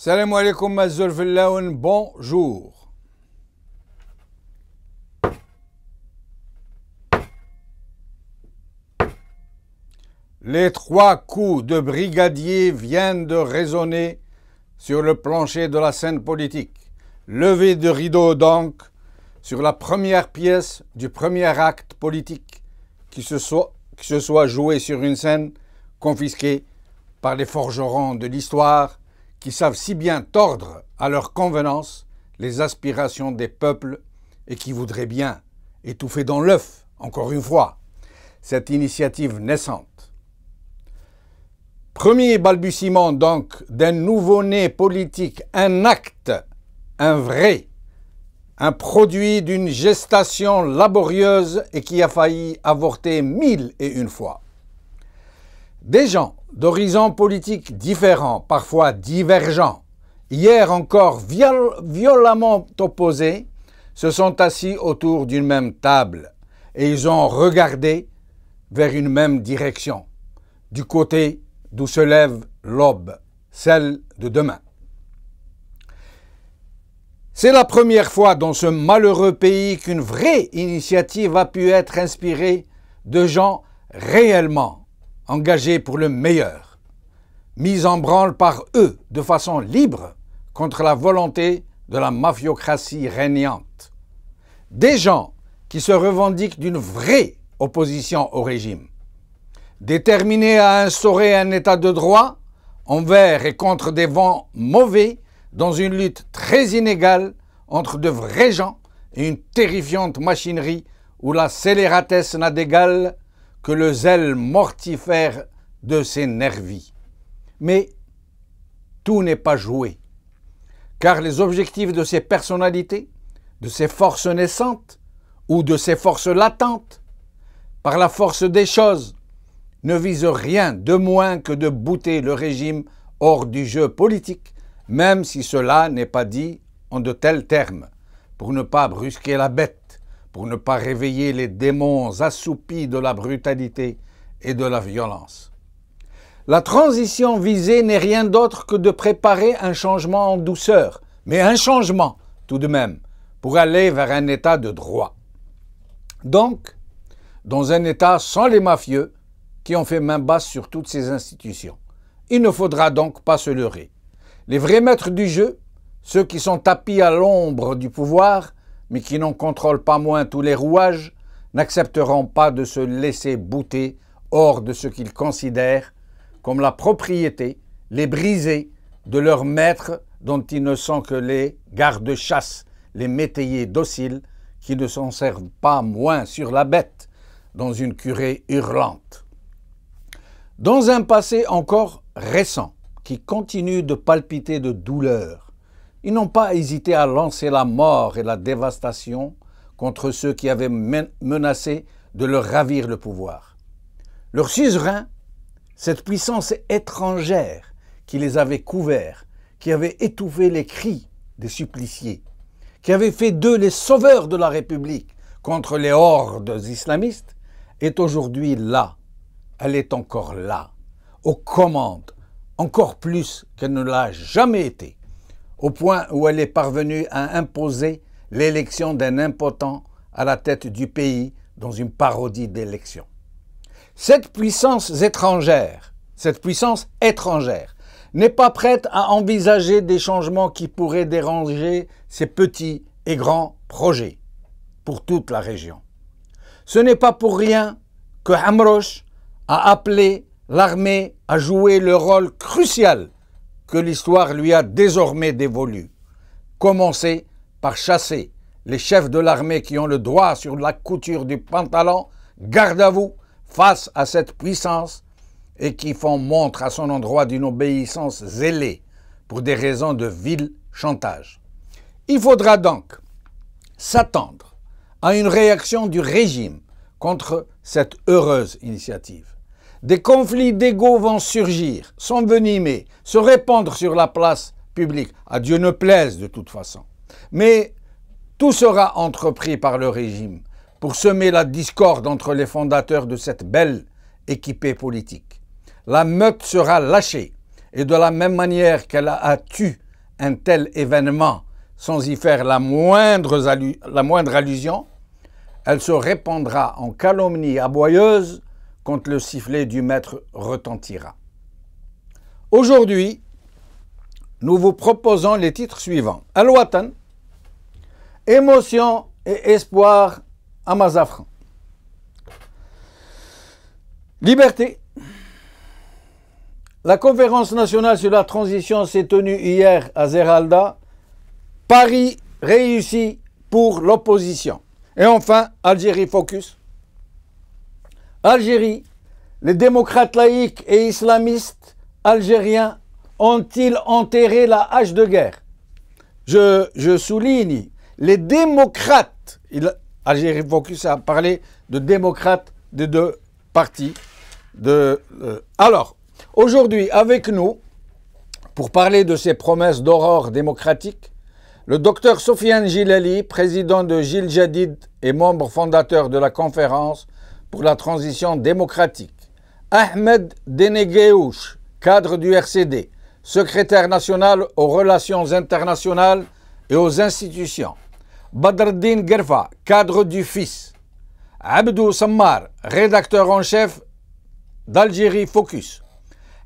Salam alaikum Mazzoul Fillaoun, bonjour. Les 3 coups de brigadier viennent de résonner sur le plancher de la scène politique. Levée de rideau donc sur la première pièce du premier acte politique qui se soit joué sur une scène confisquée par les forgerons de l'histoire qui savent si bien tordre à leur convenance les aspirations des peuples et qui voudraient bien étouffer dans l'œuf, encore une fois, cette initiative naissante. Premier balbutiement donc d'un nouveau-né politique, un acte, un vrai, un produit d'une gestation laborieuse et qui a failli avorter 1001 fois. Des gens d'horizons politiques différents, parfois divergents, hier encore violemment opposés, se sont assis autour d'une même table et ils ont regardé vers une même direction, du côté d'où se lève l'aube, celle de demain. C'est la première fois dans ce malheureux pays qu'une vraie initiative a pu être inspirée de gens réellement engagés pour le meilleur, mis en branle par eux de façon libre contre la volonté de la mafiocratie régnante. Des gens qui se revendiquent d'une vraie opposition au régime, déterminés à instaurer un état de droit envers et contre des vents mauvais dans une lutte très inégale entre de vrais gens et une terrifiante machinerie où la scélératesse n'a d'égal que le zèle mortifère de ses nervis. Mais tout n'est pas joué, car les objectifs de ces personnalités, de ces forces naissantes ou de ces forces latentes, par la force des choses, ne visent rien de moins que de bouter le régime hors du jeu politique, même si cela n'est pas dit en de tels termes, pour ne pas brusquer la bête, pour ne pas réveiller les démons assoupis de la brutalité et de la violence. La transition visée n'est rien d'autre que de préparer un changement en douceur, mais un changement tout de même, pour aller vers un état de droit. Donc, dans un état sans les mafieux qui ont fait main basse sur toutes ces institutions. Il ne faudra donc pas se leurrer. Les vrais maîtres du jeu, ceux qui sont tapis à l'ombre du pouvoir, mais qui n'en contrôlent pas moins tous les rouages, n'accepteront pas de se laisser bouter hors de ce qu'ils considèrent comme la propriété, les brisées de leurs maîtres dont ils ne sont que les gardes-chasse, les métayers dociles qui ne s'en servent pas moins sur la bête dans une curée hurlante. Dans un passé encore récent, qui continue de palpiter de douleur, ils n'ont pas hésité à lancer la mort et la dévastation contre ceux qui avaient menacé de leur ravir le pouvoir. Leur suzerain, cette puissance étrangère qui les avait couverts, qui avait étouffé les cris des suppliciés, qui avait fait d'eux les sauveurs de la République contre les hordes islamistes, est aujourd'hui là. Elle est encore là, aux commandes, encore plus qu'elle ne l'a jamais été, au point où elle est parvenue à imposer l'élection d'un impotent à la tête du pays dans une parodie d'élection. Cette puissance étrangère n'est pas prête à envisager des changements qui pourraient déranger ses petits et grands projets pour toute la région. Ce n'est pas pour rien que Hamroche a appelé l'armée à jouer le rôle crucial que l'histoire lui a désormais dévolu. Commencer par chasser les chefs de l'armée qui ont le doigt sur la couture du pantalon, garde à vous, face à cette puissance et qui font montre à son endroit d'une obéissance zélée pour des raisons de vil chantage. Il faudra donc s'attendre à une réaction du régime contre cette heureuse initiative. Des conflits d'ego vont surgir, s'envenimer, se répandre sur la place publique. À Dieu ne plaise de toute façon. Mais tout sera entrepris par le régime pour semer la discorde entre les fondateurs de cette belle équipée politique. La meute sera lâchée et de la même manière qu'elle a tué un tel événement sans y faire la moindre allusion, elle se répandra en calomnie aboyeuse quand le sifflet du maître retentira. Aujourd'hui, nous vous proposons les titres suivants. Al-Watan, émotion et espoir à Mazafran. Liberté. La conférence nationale sur la transition s'est tenue hier à Zeralda. Paris réussi pour l'opposition. Et enfin, Algérie Focus. Algérie, les démocrates laïcs et islamistes algériens ont-ils enterré la hache de guerre? Je souligne, les démocrates, Algérie Focus a parlé de démocrates de deux partis. Alors, aujourd'hui, avec nous, pour parler de ces promesses d'aurore démocratique, le docteur Sofiane Gilali, président de Gil Jadid et membre fondateur de la conférence pour la transition démocratique. Ahmed Denegueouch, cadre du RCD, secrétaire national aux relations internationales et aux institutions. Badreddine Gerfa, cadre du FIS. Abdou Sammar, rédacteur en chef d'Algérie Focus.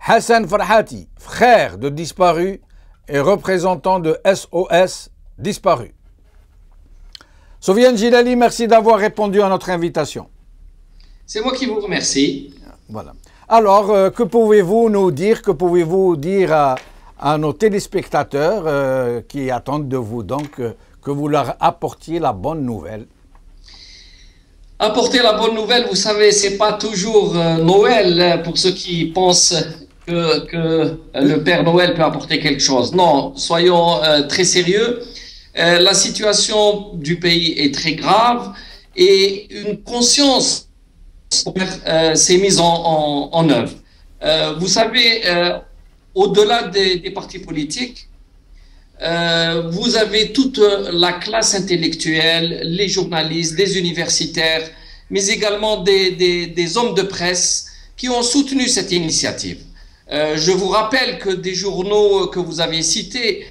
Hassan Farhati, frère de disparus et représentant de SOS disparus. Sofiane Gilali, merci d'avoir répondu à notre invitation. C'est moi qui vous remercie. Voilà. Alors, que pouvez-vous nous dire, que pouvez-vous dire à nos téléspectateurs qui attendent de vous donc que vous leur apportiez la bonne nouvelle? Apporter la bonne nouvelle, vous savez, c'est pas toujours Noël pour ceux qui pensent que le Père Noël peut apporter quelque chose. Non, soyons très sérieux. La situation du pays est très grave et une conscience s'est mise en œuvre. Vous savez, au-delà des partis politiques, vous avez toute la classe intellectuelle, les journalistes, les universitaires, mais également des hommes de presse qui ont soutenu cette initiative. Je vous rappelle que des journaux que vous avez cités,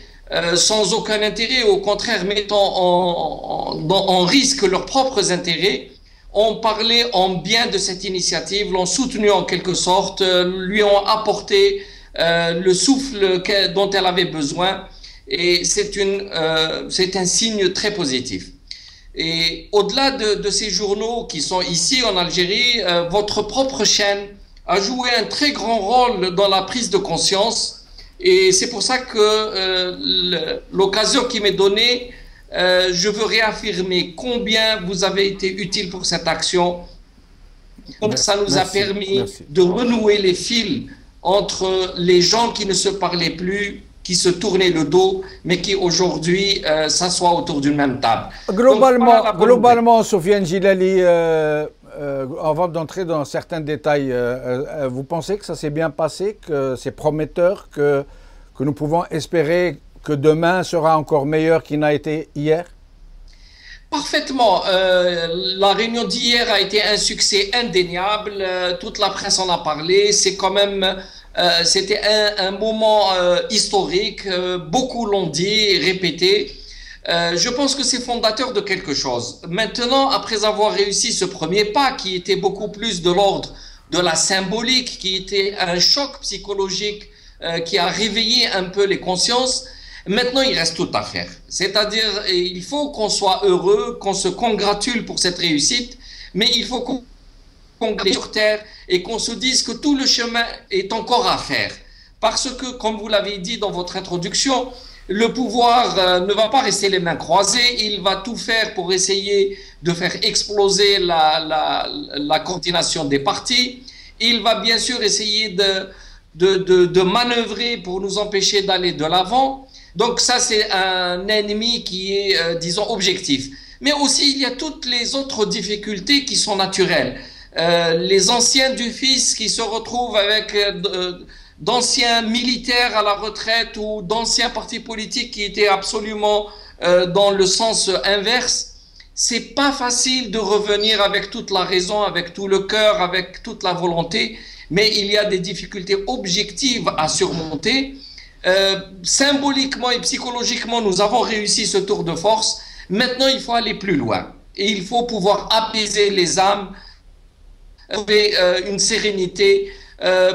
sans aucun intérêt, au contraire mettant en risque leurs propres intérêts, ont parlé en bien de cette initiative, l'ont soutenue en quelque sorte, lui ont apporté le souffle dont elle avait besoin. Et c'est un signe très positif. Et au-delà de ces journaux qui sont ici en Algérie, votre propre chaîne a joué un très grand rôle dans la prise de conscience. Et c'est pour ça que l'occasion qui m'est donnée, je veux réaffirmer combien vous avez été utile pour cette action. Ça nous a permis de renouer les fils entre les gens qui ne se parlaient plus, qui se tournaient le dos, mais qui aujourd'hui s'assoient autour d'une même table. Globalement, Sofiane Gilali, avant d'entrer dans certains détails, vous pensez que ça s'est bien passé, que c'est prometteur, que nous pouvons espérer que demain sera encore meilleur qu'il n'a été hier? Parfaitement. La réunion d'hier a été un succès indéniable. Toute la presse en a parlé. C'est quand même... c'était un moment historique, beaucoup l'ont dit, répété. Je pense que c'est fondateur de quelque chose. Maintenant, après avoir réussi ce premier pas, qui était beaucoup plus de l'ordre de la symbolique, qui était un choc psychologique, qui a réveillé un peu les consciences, maintenant il reste tout à faire. C'est-à-dire, il faut qu'on soit heureux, qu'on se congratule pour cette réussite, mais il faut qu'on sur terre et qu'on se dise que tout le chemin est encore à faire. Parce que, comme vous l'avez dit dans votre introduction, le pouvoir ne va pas rester les mains croisées, il va tout faire pour essayer de faire exploser la coordination des partis. Il va bien sûr essayer de manœuvrer pour nous empêcher d'aller de l'avant. Donc ça, c'est un ennemi qui est, disons, objectif. Mais aussi, il y a toutes les autres difficultés qui sont naturelles. Les anciens du FIS qui se retrouvent avec d'anciens militaires à la retraite ou d'anciens partis politiques qui étaient absolument dans le sens inverse. C'est pas facile de revenir avec toute la raison, avec tout le cœur, avec toute la volonté, mais il y a des difficultés objectives à surmonter. Symboliquement et psychologiquement, nous avons réussi ce tour de force. Maintenant, il faut aller plus loin. Et il faut pouvoir apaiser les âmes, trouver une sérénité,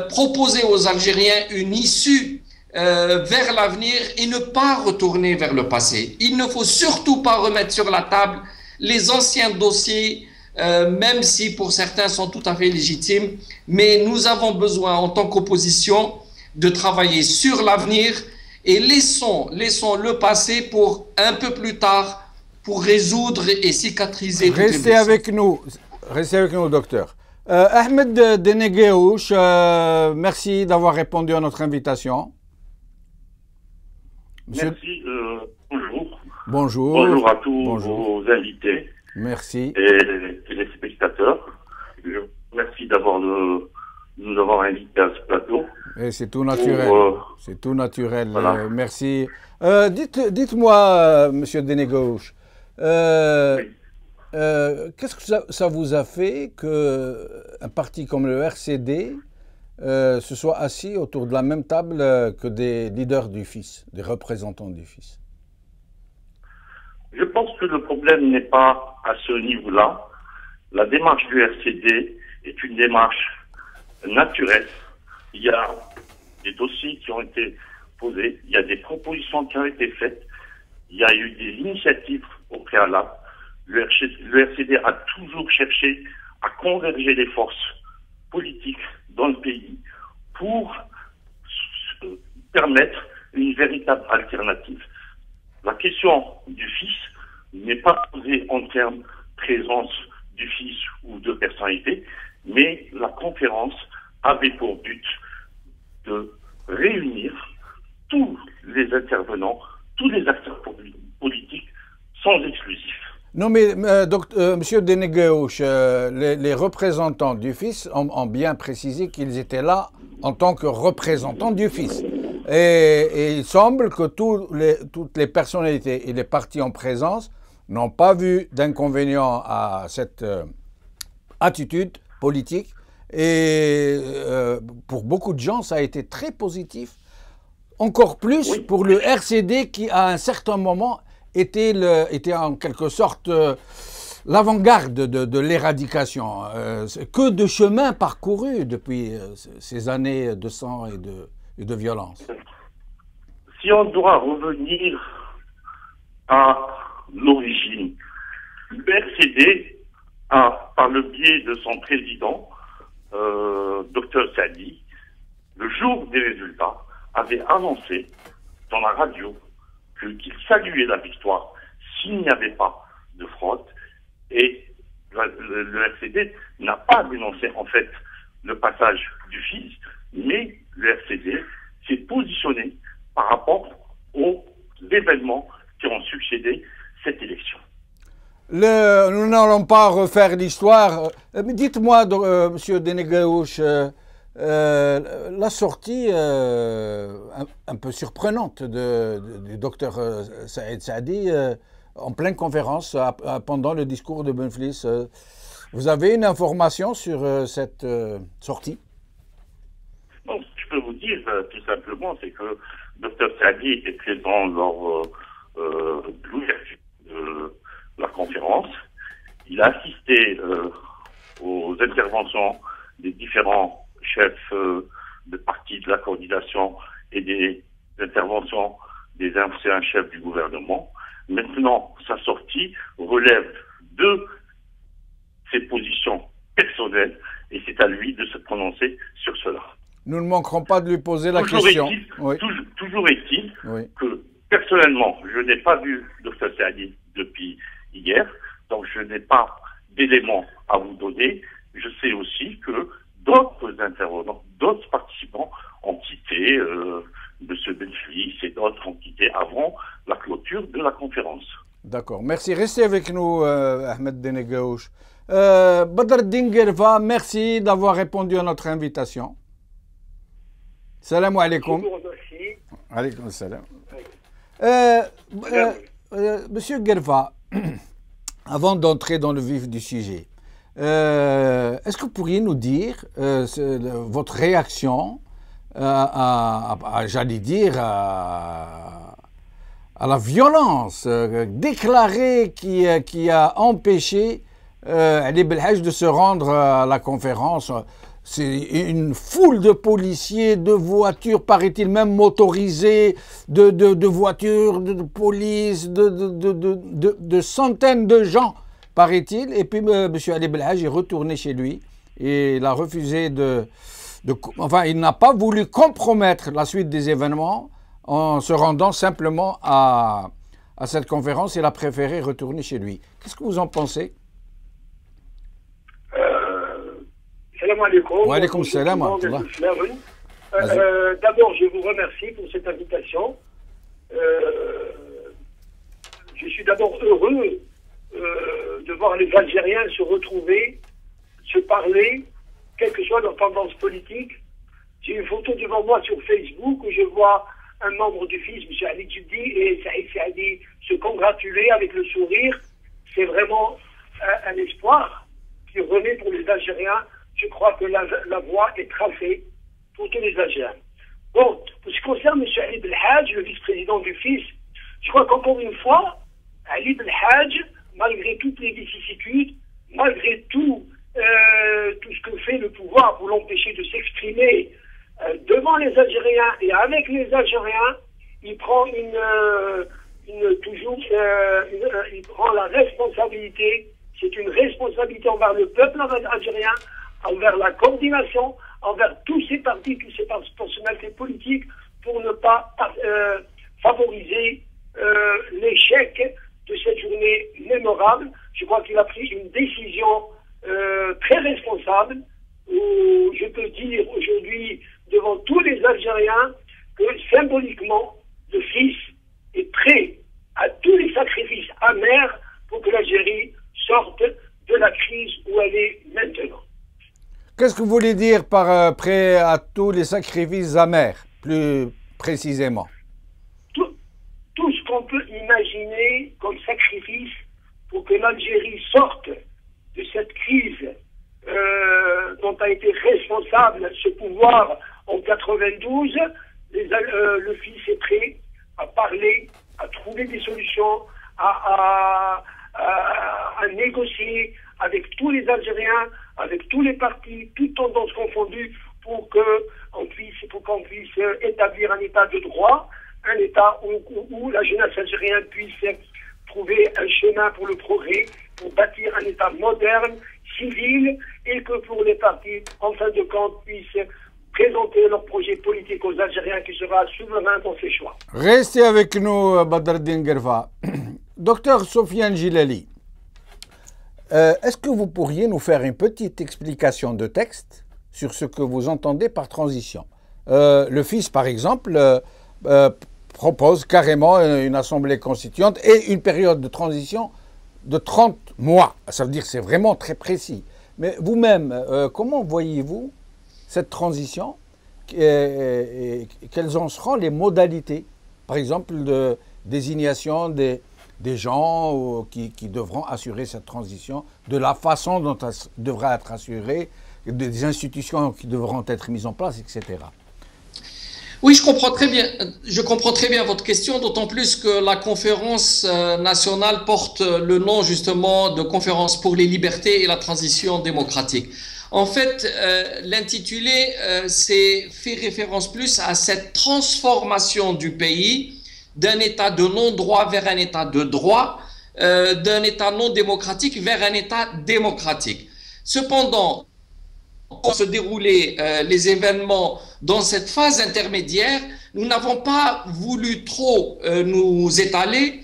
proposer aux Algériens une issue vers l'avenir et ne pas retourner vers le passé. Il ne faut surtout pas remettre sur la table les anciens dossiers, même si pour certains sont tout à fait légitimes. Mais nous avons besoin, en tant qu'opposition, de travailler sur l'avenir et laissons le passé pour un peu plus tard, pour résoudre et cicatriser. Restez avec nous, docteur. Ahmed Denegheouch, merci d'avoir répondu à notre invitation. Monsieur... Merci, bonjour. Bonjour. Bonjour à tous vos invités. Merci. Et les spectateurs. Je vous remercie nous avoir invités à ce plateau. Et c'est tout naturel. C'est tout naturel. Voilà. Merci. Dites-moi, Monsieur Denegheouch, oui. Qu'est-ce que ça vous a fait qu'un parti comme le RCD se soit assis autour de la même table que des leaders du FIS, des représentants du FIS? Je pense que le problème n'est pas à ce niveau-là. La démarche du RCD est une démarche naturelle. Il y a des dossiers qui ont été posés, il y a des propositions qui ont été faites, il y a eu des initiatives au préalable. Le RCD a toujours cherché à converger les forces politiques dans le pays pour permettre une véritable alternative. La question du FIS n'est pas posée en termes de présence du FIS ou de personnalité, mais la conférence avait pour but de réunir tous les intervenants, tous les acteurs politiques, sans exclusif. Non, mais Monsieur Denegheouch, les représentants du FIS ont bien précisé qu'ils étaient là en tant que représentants du FIS. Et il semble que toutes les personnalités et les partis en présence n'ont pas vu d'inconvénient à cette attitude politique. Et pour beaucoup de gens, ça a été très positif. Encore plus pour le RCD qui, à un certain moment, était en quelque sorte l'avant-garde de l'éradication. Que de chemin parcouru depuis ces années de sang et de violence. Si on doit revenir à l'origine, le RCD a, par le biais de son président, Dr Saadi, le jour des résultats, avait annoncé dans la radio qu'il saluait la victoire s'il n'y avait pas de fraude. Et le RCD n'a pas dénoncé en fait le passage du FIS, mais le RCD s'est positionné par rapport aux événements qui ont succédé cette élection. Nous n'allons pas refaire l'histoire. Dites-moi, Monsieur Denegheouch, la sortie un peu surprenante du docteur Saïd Saadi en pleine conférence pendant le discours de Benflis. Vous avez une information sur cette sortie? Non, ce que je peux vous dire tout simplement, c'est que docteur Saadi était présent lors de l'ouverture de la conférence. Il a assisté aux interventions des différents chefs de partis de la coordination et des interventions des anciens chefs du gouvernement. Maintenant, sa sortie relève de ses positions personnelles et c'est à lui de se prononcer sur cela. Nous ne manquerons pas de lui poser la question. Toujours est-il que personnellement, je n'ai pas vu Dr Saadi depuis hier, donc je n'ai pas d'éléments à vous donner. Je sais aussi que d'autres intervenants, d'autres participants ont quitté M. Benflis et d'autres ont quitté avant la clôture de la conférence. D'accord. Merci. Restez avec nous, Ahmed Denegheouch. Badreddine Guerva, merci d'avoir répondu à notre invitation. Salam alaikum. Alaikum salam. Monsieur Guerva, avant d'entrer dans le vif du sujet, est-ce que vous pourriez nous dire votre réaction j'allais dire, à la violence déclarée qui a empêché Ali Belhaj de se rendre à la conférence. C'est une foule de policiers, de voitures, paraît-il même motorisées, de voitures, de police, de centaines de gens, paraît-il. Et puis M. Ali Belhaj est retourné chez lui et il a refusé enfin, il n'a pas voulu compromettre la suite des événements en se rendant simplement à cette conférence. Il a préféré retourner chez lui. Qu'est-ce que vous en pensez? Salam alaikum. Wa alaikum salam. D'abord, je vous remercie pour cette invitation. Je suis d'abord heureux de voir les Algériens se retrouver, se parler, quelle que soit leur tendance politique. J'ai une photo devant moi sur Facebook où je vois un membre du FIS, M. Ali Djibdi, et Saïd Saadi se congratuler avec le sourire. C'est vraiment un espoir qui renaît pour les Algériens. Je crois que la voie est tracée pour tous les Algériens. Bon, pour ce qui concerne M. Ali Belhaj, le vice-président du FIS, je crois qu'encore une fois, Ali Belhaj, malgré toutes les vicissitudes, malgré tout ce que fait le pouvoir pour l'empêcher de s'exprimer devant les Algériens et avec les Algériens, il prend il prend la responsabilité. C'est une responsabilité envers le peuple algérien, envers la coordination, envers tous ces partis, toutes ces personnalités politiques, pour ne pas favoriser l'échec de cette journée mémorable. Je crois qu'il a pris une décision très responsable, où je peux dire aujourd'hui devant tous les Algériens que symboliquement le FIS est prêt à tous les sacrifices amers pour que l'Algérie sorte de la crise où elle est maintenant. Qu'est-ce que vous voulez dire par prêt à tous les sacrifices amers, plus précisément? Tout ce qu'on peut imaginer comme sacrifice pour que l'Algérie sorte de cette crise dont a été responsable ce pouvoir en 92, le FIS est prêt à parler, à trouver des solutions, à négocier avec tous les Algériens, avec tous les partis, toutes tendances confondues, pour qu'on puisse établir un état de droit, un état où la jeunesse algérienne puisse trouver un chemin pour le progrès, pour bâtir un état moderne, civil, et que pour les partis, en fin de compte, puissent présenter leur projet politique aux Algériens qui sera souverain dans ses choix. Restez avec nous, Badreddine Guerfa. Docteur Sofiane Djilali, est-ce que vous pourriez nous faire une petite explication de texte sur ce que vous entendez par transition? Le FIS, par exemple, propose carrément une assemblée constituante et une période de transition de 30 mois. Ça veut dire que c'est vraiment très précis. Mais vous-même, comment voyez-vous cette transition et quelles en seront les modalités, par exemple, de désignation des gens qui devront assurer cette transition, de la façon dont elle devra être assurée, des institutions qui devront être mises en place, etc. Oui, je comprends très bien votre question, d'autant plus que la conférence nationale porte le nom justement de Conférence pour les libertés et la transition démocratique. En fait, l'intitulé fait référence plus à cette transformation du pays d'un état de non-droit vers un état de droit, d'un état non démocratique vers un état démocratique. Cependant, pour se dérouler les événements dans cette phase intermédiaire, nous n'avons pas voulu trop nous étaler.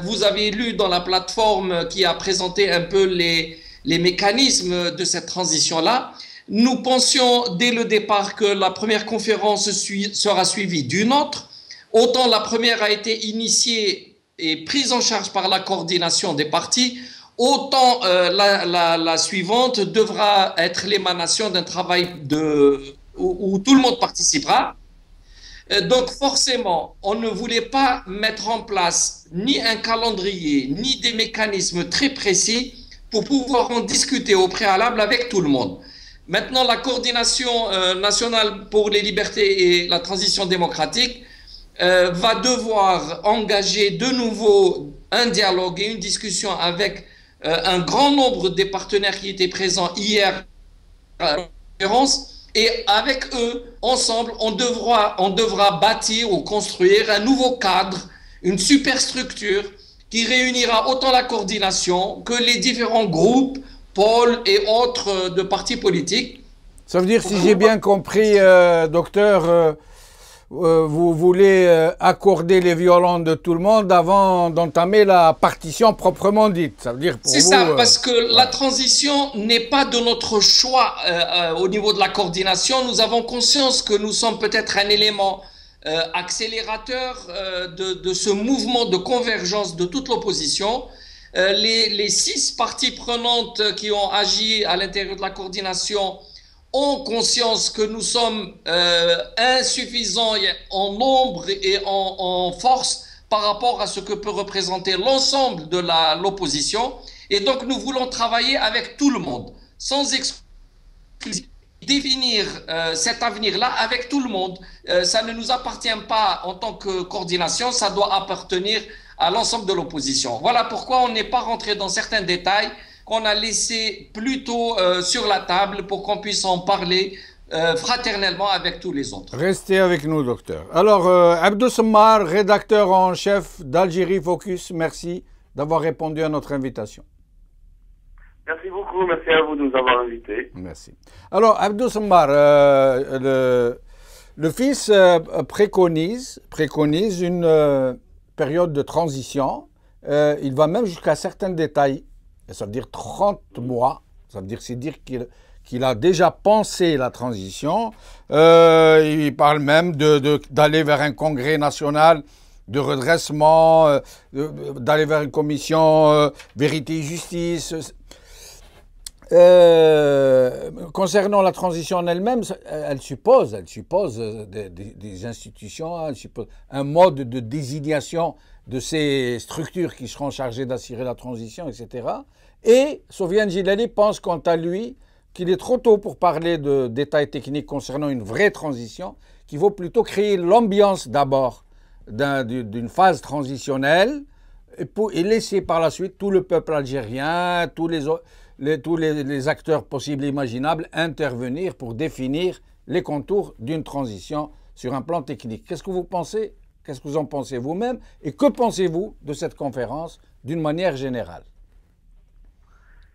Vous avez lu dans la plateforme qui a présenté un peu les mécanismes de cette transition-là. Nous pensions dès le départ que la première conférence sera suivie d'une autre. Autant la première a été initiée et prise en charge par la coordination des partis, autant la suivante devra être l'émanation d'un travail où tout le monde participera. Donc forcément, on ne voulait pas mettre en place ni un calendrier, ni des mécanismes très précis pour pouvoir en discuter au préalable avec tout le monde. Maintenant, la coordination nationale pour les libertés et la transition démocratique va devoir engager de nouveau un dialogue et une discussion avec un grand nombre des partenaires qui étaient présents hier à la conférence. Et avec eux, ensemble, on devra bâtir ou construire un nouveau cadre, une superstructure qui réunira autant la coordination que les différents groupes, pôles et autres de partis politiques. Ça veut dire, si j'ai bien compris, docteur, vous voulez accorder les violons de tout le monde avant d'entamer la partition proprement dite. Ça veut dire pour vous... C'est ça, parce que la transition n'est pas de notre choix au niveau de la coordination. Nous avons conscience que nous sommes peut-être un élément accélérateur de ce mouvement de convergence de toute l'opposition. Les 6 parties prenantes qui ont agi à l'intérieur de la coordination ont conscience que nous sommes insuffisants en nombre et en force par rapport à ce que peut représenter l'ensemble de l'opposition. Et donc nous voulons travailler avec tout le monde, sans exclusion, définir cet avenir-là avec tout le monde. Ça ne nous appartient pas en tant que coordination, ça doit appartenir à l'ensemble de l'opposition. Voilà pourquoi on n'est pas rentré dans certains détails qu'on a laissé plutôt sur la table pour qu'on puisse en parler fraternellement avec tous les autres. Restez avec nous, docteur. Alors, Abdou Sammar, rédacteur en chef d'Algérie Focus, merci d'avoir répondu à notre invitation. Merci beaucoup, merci à vous de nous avoir invités. Merci. Alors, Abdou Sammar, le FIS préconise une période de transition. Il va même jusqu'à certains détails. Ça veut dire 30 mois. Ça veut dire, c'est dire qu'il a déjà pensé la transition. Il parle même d'aller vers un congrès national de redressement, d'aller vers une commission vérité et justice. Concernant la transition en elle-même, elle suppose des institutions, elle suppose un mode de désignation de ces structures qui seront chargées d'assurer la transition, etc. Et Sofiane Djilali pense quant à lui qu'il est trop tôt pour parler de détails techniques concernant une vraie transition, qu'il faut plutôt créer l'ambiance d'abord d'une phase transitionnelle et laisser par la suite tout le peuple algérien, tous les acteurs possibles et imaginables intervenir pour définir les contours d'une transition sur un plan technique. Qu'est-ce que vous pensez? Qu'est-ce que vous en pensez vous-même? Et que pensez-vous de cette conférence d'une manière générale?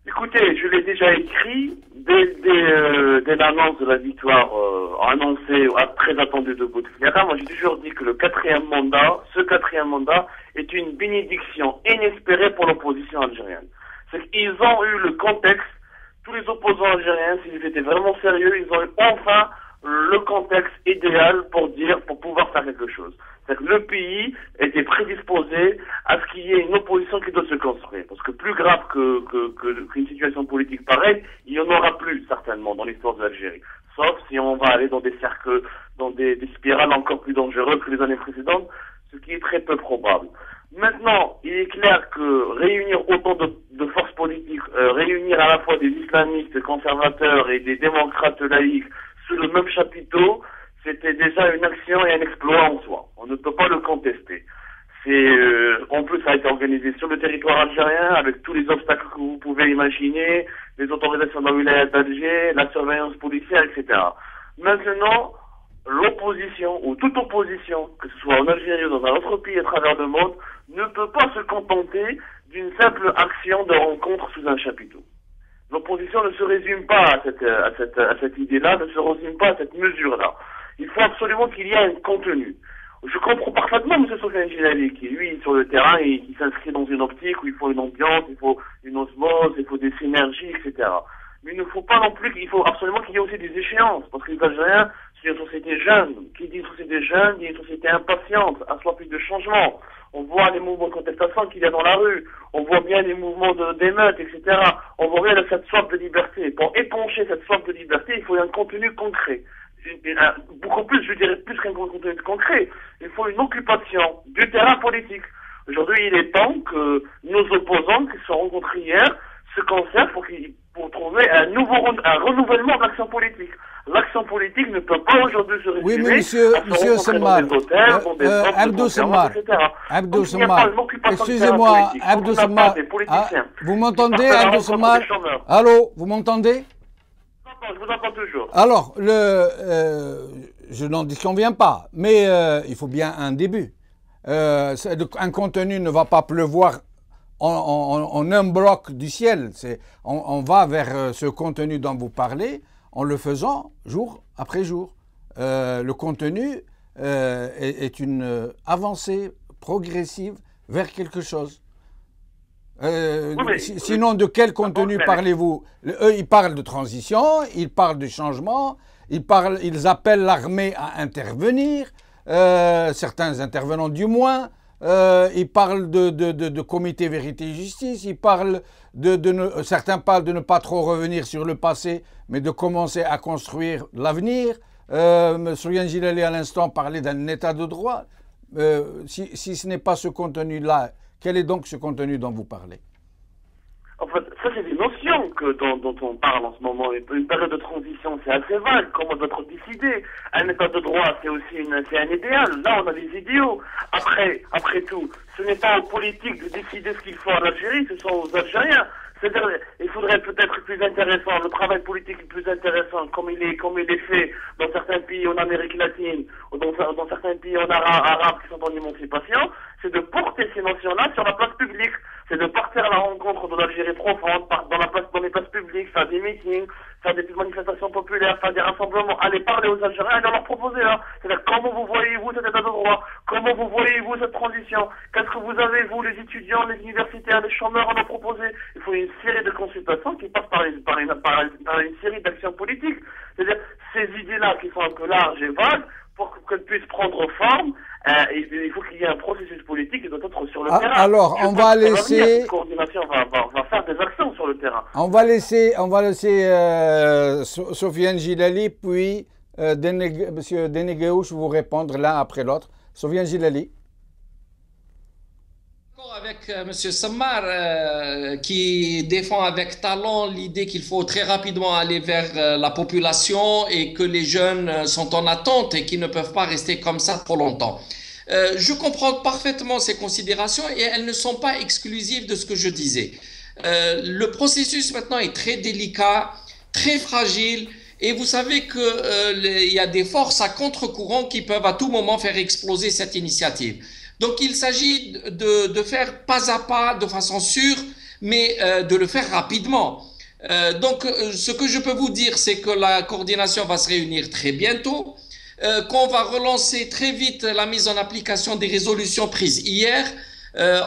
Écoutez, je l'ai déjà écrit dès l'annonce de la victoire annoncée, très attendue de Bouteflika. Moi, j'ai toujours dit que ce quatrième mandat est une bénédiction inespérée pour l'opposition algérienne. C'est qu'ils ont eu le contexte, tous les opposants algériens, s'ils étaient vraiment sérieux, ils ont eu enfin le contexte idéal pour pouvoir faire quelque chose. C'est-à-dire que le pays était prédisposé à ce qu'il y ait une opposition qui doit se construire. Parce que plus grave qu'une situation politique pareille, il n'y en aura plus certainement dans l'histoire de l'Algérie. Sauf si on va aller dans des cercles, dans des spirales encore plus dangereuses que les années précédentes, ce qui est très peu probable. Maintenant, il est clair que réunir autant de forces politiques, réunir à la fois des islamistes conservateurs et des démocrates laïcs sous le même chapiteau, c'était déjà une action et un exploit en soi. On ne peut pas le contester. En plus, ça a été organisé sur le territoire algérien avec tous les obstacles que vous pouvez imaginer, les autorisations de la wilaya d'Alger, la surveillance policière, etc. Maintenant, l'opposition, ou toute opposition, que ce soit en Algérie ou dans un autre pays à travers le monde, ne peut pas se contenter d'une simple action de rencontre sous un chapiteau. L'opposition ne se résume pas à cette idée-là, ne se résume pas à cette mesure-là. Il faut absolument qu'il y ait un contenu. Je comprends parfaitement M. Sofiane Djilali, qui lui, sur le terrain, qui s'inscrit dans une optique où il faut une ambiance, il faut une osmose, il faut des synergies, etc. Mais il ne faut pas non plus, il faut absolument qu'il y ait aussi des échéances, parce que les Algériens, c'est une société jeune. Qui dit société jeune, dit une société impatiente, à soi plus de changement. On voit les mouvements de contestation qu'il y a dans la rue, on voit bien les mouvements d'émeute, etc. On voit bien cette soif de liberté. Pour épancher cette soif de liberté, il faut un contenu concret. Beaucoup plus, je dirais plus qu'un contenu concret, il faut une occupation du terrain politique. Aujourd'hui, il est temps que nos opposants qui se sont rencontrés hier se concertent pour trouver un renouvellement de l'action politique. L'action politique ne peut pas aujourd'hui se résumer oui, mais monsieur Semmar, Abdou Semmar, excusez-moi, Abdou Semmar, vous m'entendez, Abdou Semmar? Allô, vous m'entendez? Je vous entends toujours. Alors, je n'en disconviens pas, mais il faut bien un début. Un contenu ne va pas pleuvoir en un bloc du ciel. On va vers ce contenu dont vous parlez en le faisant jour après jour. Le contenu est une avancée progressive vers quelque chose. Sinon, de quel contenu parlez-vous? Eux, ils parlent de transition, ils parlent du changement, ils appellent l'armée à intervenir, certains intervenants du moins, ils parlent de comité vérité et justice, ils parlent certains parlent de ne pas trop revenir sur le passé, mais de commencer à construire l'avenir. Soufiane Djillali à l'instant parlait d'un état de droit. Si ce n'est pas ce contenu-là, quel est donc ce contenu dont vous parlez? En fait, ça c'est des notions dont on parle en ce moment. Une période de transition, c'est assez vague. Comment doit être décidé? Un état de droit, c'est aussi un idéal. Là, on a des idéaux. Après tout, ce n'est pas aux politiques de décider ce qu'il faut en Algérie, ce sont aux Algériens. C'est-à-dire, il faudrait peut-être plus intéressant, le travail politique est plus intéressant, comme il est fait dans certains pays en Amérique latine, ou dans certains pays en arabes qui sont en émancipation, c'est de porter ces notions-là sur la place publique. C'est de partir à la rencontre de l'Algérie profonde, dans les places publiques, faire des meetings, faire des manifestations populaires, faire des rassemblements, aller parler aux Algériens et leur proposer là. C'est-à-dire, comment vous voyez-vous cet état de droit? Comment vous voyez-vous cette transition? Qu'est-ce que vous avez, vous, les étudiants, les universitaires, les chômeurs, à nous proposer? Il faut une série de consultations qui passent par une série d'actions politiques. C'est-à-dire, ces idées-là qui sont un peu larges et vagues, pour qu'elles puissent prendre forme, il faut qu'il y ait un processus politique qui doit être sur le terrain. Alors, on va laisser... Cette coordination va faire des actions sur le terrain. On va laisser Soufiane Djillali, puis M. Denegheouch vous répondre l'un après l'autre. Soufiane Djillali. Avec M. Semmar qui défend avec talent l'idée qu'il faut très rapidement aller vers la population et que les jeunes sont en attente et qu'ils ne peuvent pas rester comme ça trop longtemps. Je comprends parfaitement ces considérations et elles ne sont pas exclusives de ce que je disais. Le processus maintenant est très délicat, très fragile et vous savez qu'il y a des forces à contre-courant qui peuvent à tout moment faire exploser cette initiative. Donc, il s'agit de faire pas à pas, de façon sûre, mais de le faire rapidement. Donc, ce que je peux vous dire, c'est que la coordination va se réunir très bientôt, qu'on va relancer très vite la mise en application des résolutions prises hier,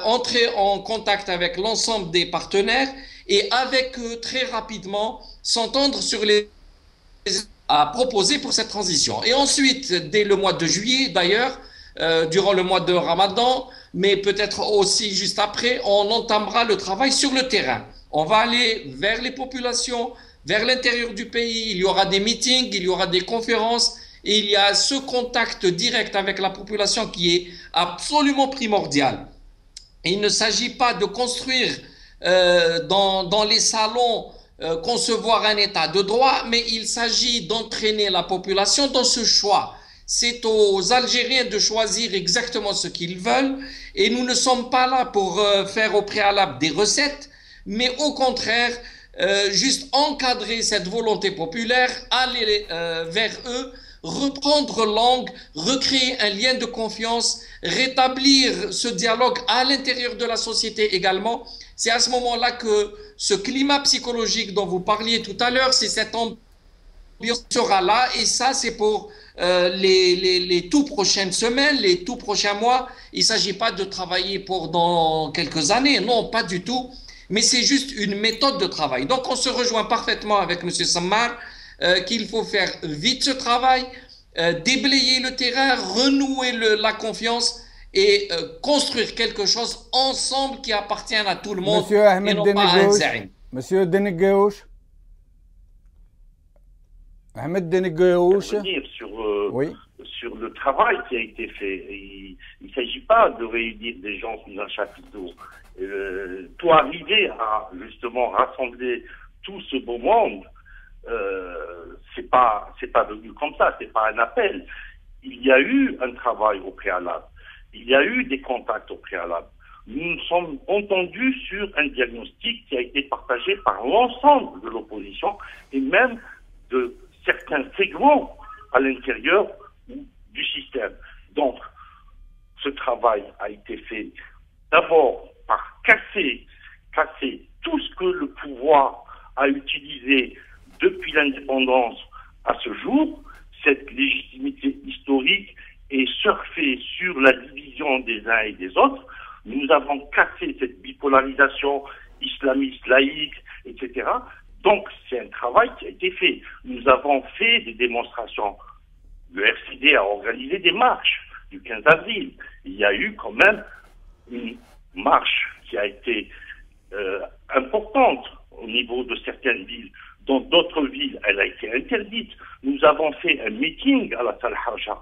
entrer en contact avec l'ensemble des partenaires et avec eux très rapidement s'entendre sur les à proposer pour cette transition. Et ensuite, dès le mois de juillet d'ailleurs, durant le mois de Ramadan, mais peut-être aussi juste après, on entamera le travail sur le terrain. On va aller vers les populations, vers l'intérieur du pays. Il y aura des meetings, il y aura des conférences et il y a ce contact direct avec la population qui est absolument primordial. Il ne s'agit pas de construire dans les salons concevoir un état de droit, mais il s'agit d'entraîner la population dans ce choix. C'est aux Algériens de choisir exactement ce qu'ils veulent et nous ne sommes pas là pour faire au préalable des recettes, mais au contraire, juste encadrer cette volonté populaire, aller vers eux, reprendre langue, recréer un lien de confiance, rétablir ce dialogue à l'intérieur de la société également. C'est à ce moment-là que ce climat psychologique dont vous parliez tout à l'heure, c'est cette ambiance sera là et ça c'est pour les tout prochaines semaines, les tout prochains mois. Il ne s'agit pas de travailler pour dans quelques années, non, pas du tout, mais c'est juste une méthode de travail. Donc on se rejoint parfaitement avec M. Semmar qu'il faut faire vite ce travail, déblayer le terrain, renouer la confiance et construire quelque chose ensemble qui appartient à tout le monde. Monsieur Ahmed Denegheouch, Monsieur Denegheouch, Ahmed Denegheouch, sur le travail qui a été fait. Il ne s'agit pas de réunir des gens sous un chapiteau. Pour arriver à justement rassembler tout ce beau monde, c'est pas venu comme ça, c'est pas un appel. Il y a eu un travail au préalable. Il y a eu des contacts au préalable. Nous nous sommes entendus sur un diagnostic qui a été partagé par l'ensemble de l'opposition et même de certains segments à l'intérieur du système. Donc, ce travail a été fait d'abord par casser tout ce que le pouvoir a utilisé depuis l'indépendance à ce jour, cette légitimité historique, et surfer sur la division des uns et des autres. Nous avons cassé cette bipolarisation islamiste, laïque, etc. Donc, c'est un travail qui a été fait. Nous avons fait des démonstrations. Le RCD a organisé des marches du 15 avril. Il y a eu quand même une marche qui a été importante au niveau de certaines villes. Dans d'autres villes, elle a été interdite. Nous avons fait un meeting à la Salle Haja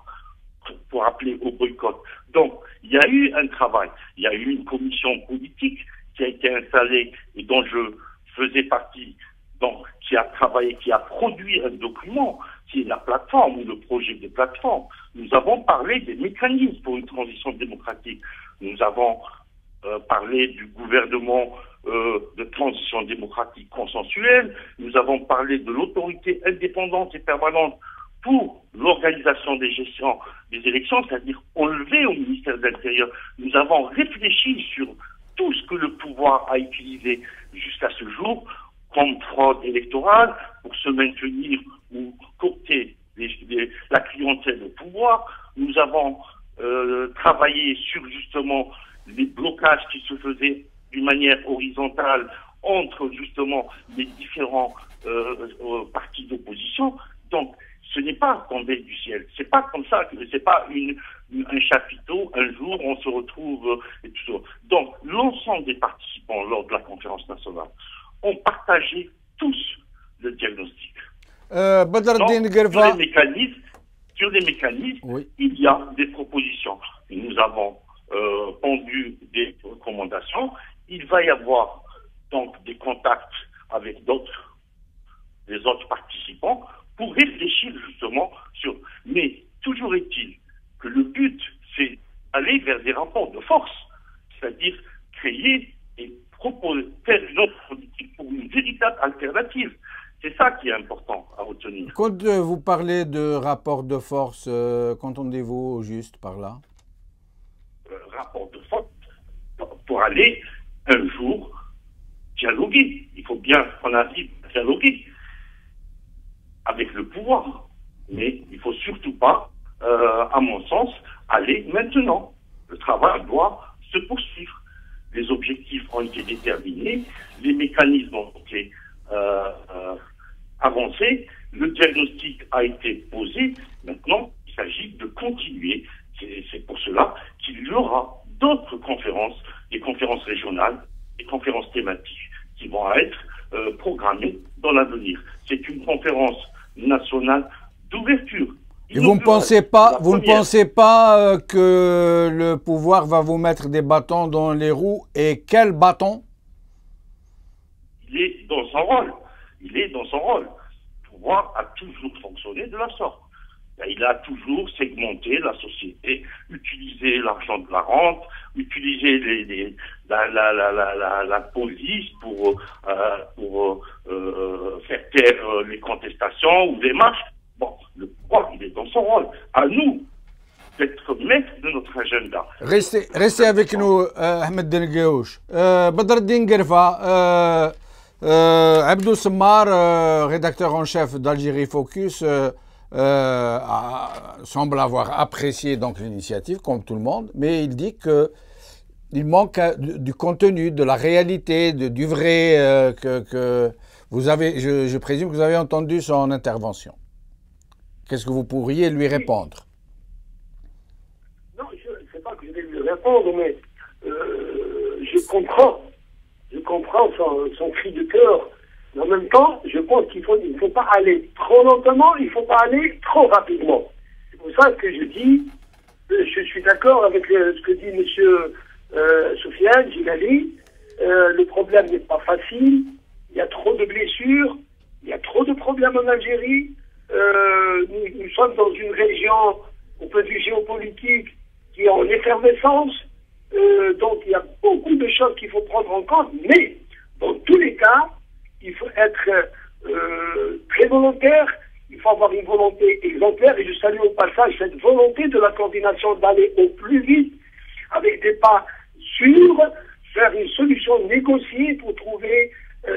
pour appeler au boycott. Donc, il y a eu un travail. Il y a eu une commission politique qui a été installée et dont je faisais partie, donc, qui a travaillé, qui a produit un document, qui est la plateforme ou le projet de plateforme. Nous avons parlé des mécanismes pour une transition démocratique. Nous avons parlé du gouvernement de transition démocratique consensuelle. Nous avons parlé de l'autorité indépendante et permanente pour l'organisation des gestions des élections, c'est-à-dire enlever au ministère de l'Intérieur. Nous avons réfléchi sur tout ce que le pouvoir a utilisé jusqu'à ce jour comme fraude électorale pour se maintenir ou coopter la clientèle au pouvoir. Nous avons travaillé sur justement les blocages qui se faisaient d'une manière horizontale entre justement les différents partis d'opposition. Donc, ce n'est pas tombé du ciel. C'est pas comme ça, c'est pas un chapiteau, un jour on se retrouve et tout ça. Donc, l'ensemble des participants lors de la conférence nationale ont partagé tous le diagnostic. Sur les mécanismes, oui. Il y a des propositions. Nous avons pondu des recommandations. Il va y avoir donc des contacts avec les autres participants pour réfléchir justement sur... Mais toujours est-il que le but, c'est aller vers des rapports de force, c'est-à-dire créer et proposer, faire une autre politique pour une véritable alternative. C'est ça qui est important à retenir. Quand vous parlez de rapport de force, qu'entendez-vous au juste par là? Rapport de force pour aller un jour dialoguer. Il faut bien qu'on arrive à dialoguer avec le pouvoir. Mais il ne faut surtout pas, à mon sens, aller maintenant. Le travail doit se poursuivre. Les objectifs ont été déterminés, les mécanismes ont été avancés, le diagnostic a été posé. Maintenant, il s'agit de continuer. C'est pour cela qu'il y aura d'autres conférences, des conférences régionales, des conférences thématiques qui vont être programmées dans l'avenir. C'est une conférence nationale d'ouverture. Et vous ne pensez pas que le pouvoir va vous mettre des bâtons dans les roues? Et quels bâtons? Il est dans son rôle. Le pouvoir a toujours fonctionné de la sorte. Il a toujours segmenté la société, utilisé l'argent de la rente, utilisé la police pour faire taire les contestations ou les marches. Bon, le pouvoir, il est dans son rôle. À nous d'être maîtres de notre agenda. Restez avec nous, Ahmed Dengueouch. Badreddine Guerfa, Abdou Semmar, rédacteur en chef d'Algérie Focus, semble avoir apprécié donc l'initiative, comme tout le monde, mais il dit qu'il manque du contenu, de la réalité, du vrai, que vous avez, je présume que vous avez entendu son intervention. Qu'est-ce que vous pourriez lui répondre? Non, je ne sais pas que je vais lui répondre, mais je comprends son cri de cœur. Mais en même temps, je pense qu'il ne faut pas aller trop lentement, il ne faut pas aller trop rapidement. C'est pour ça que je dis, je suis d'accord avec ce que dit M. Soufiane Djilali. Le problème n'est pas facile, il y a trop de blessures, sens. Donc il y a beaucoup de choses qu'il faut prendre en compte, mais dans tous les cas, il faut être très volontaire, il faut avoir une volonté exemplaire, et je salue au passage cette volonté de la coordination d'aller au plus vite, avec des pas sûrs, faire une solution négociée pour trouver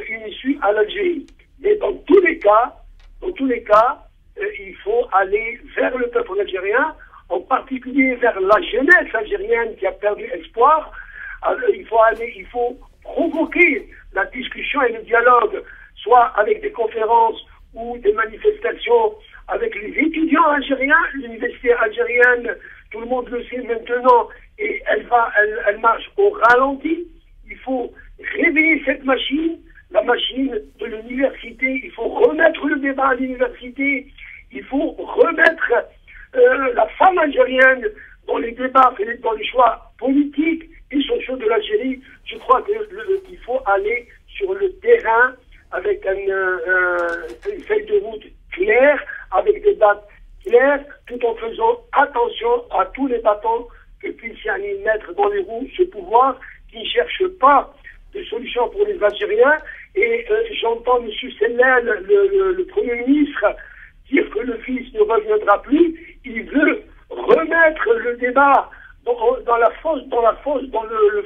une issue à l'Algérie. Mais dans tous les cas, il faut aller vers le peuple algérien, en particulier vers la jeunesse algérienne qui a perdu espoir. Il faut provoquer la discussion et le dialogue, soit avec des conférences ou des manifestations avec les étudiants algériens. L'université algérienne, tout le monde le sait maintenant, et elle marche au ralenti. Il faut réveiller cette machine, la machine de l'université. Il faut remettre le débat à l'université. Il faut remettre la femme algérienne dans les débats, dans les choix politiques et sociaux de l'Algérie. Je crois qu'il faut aller sur le terrain avec une feuille de route claire, avec des dates claires, tout en faisant attention à tous les bâtons que puisse y mettre dans les roues ce pouvoir qui ne cherche pas de solution pour les Algériens. Et j'entends M. Sellel, le Premier ministre, dire que le fils ne reviendra plus. Il veut remettre le débat dans le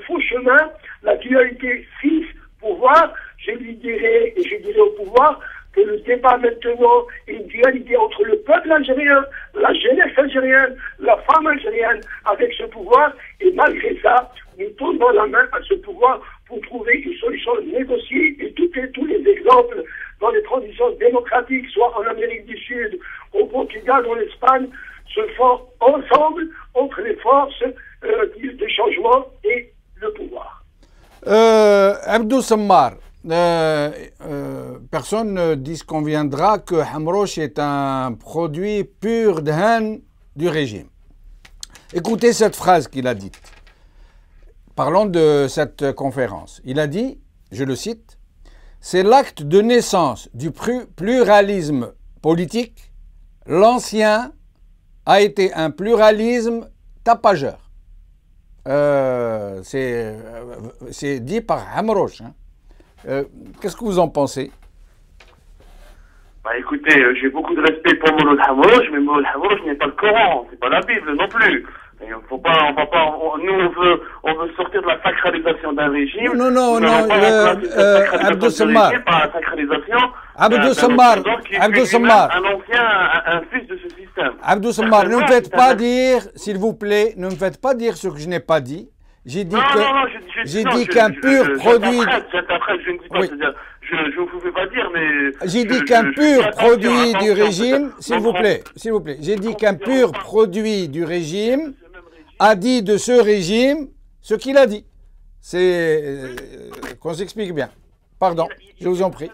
faux chemin, la dualité fils-pouvoir. Je dirai au pouvoir que le débat maintenant est une dualité entre le peuple algérien, la jeunesse algérienne, la femme algérienne avec ce pouvoir, et malgré ça, nous tendons la main à ce pouvoir pour trouver une solution négociée, et tous les exemples dans les transitions démocratiques, soit en Amérique du Sud, au Portugal, en Espagne, se font ensemble entre les forces de changement et le pouvoir. Abdou Sammar, personne ne disconviendra que Hamrouche est un produit pur de haine du régime. Écoutez cette phrase qu'il a dite. Parlons de cette conférence. Il a dit, je le cite, « C'est l'acte de naissance du pluralisme politique. L'ancien a été un pluralisme tapageur. » C'est dit par Hamrouche. Hein. Qu'est-ce que vous en pensez? Bah écoutez, j'ai beaucoup de respect pour Mouloud Hamrouche, mais Mouloud Hamrouche n'est pas le Coran, c'est pas la Bible non plus. Et on veut sortir de la sacralisation d'un régime. Non, Abdou Sammar. Abdou Sammar, un fils de ce système. Abdou Sammar, ne me faites pas dire, s'il vous plaît, ne me faites pas dire ce que je n'ai pas dit. J'ai dit qu'un pur produit. J'interprète, je ne dis pas, c'est-à-dire, je ne vous fais pas dire, mais. J'ai dit qu'un pur produit du régime, s'il vous plaît, j'ai dit qu'un pur produit du régime a dit de ce régime ce qu'il a dit. C'est qu'on s'explique bien. Pardon, je vous en prie.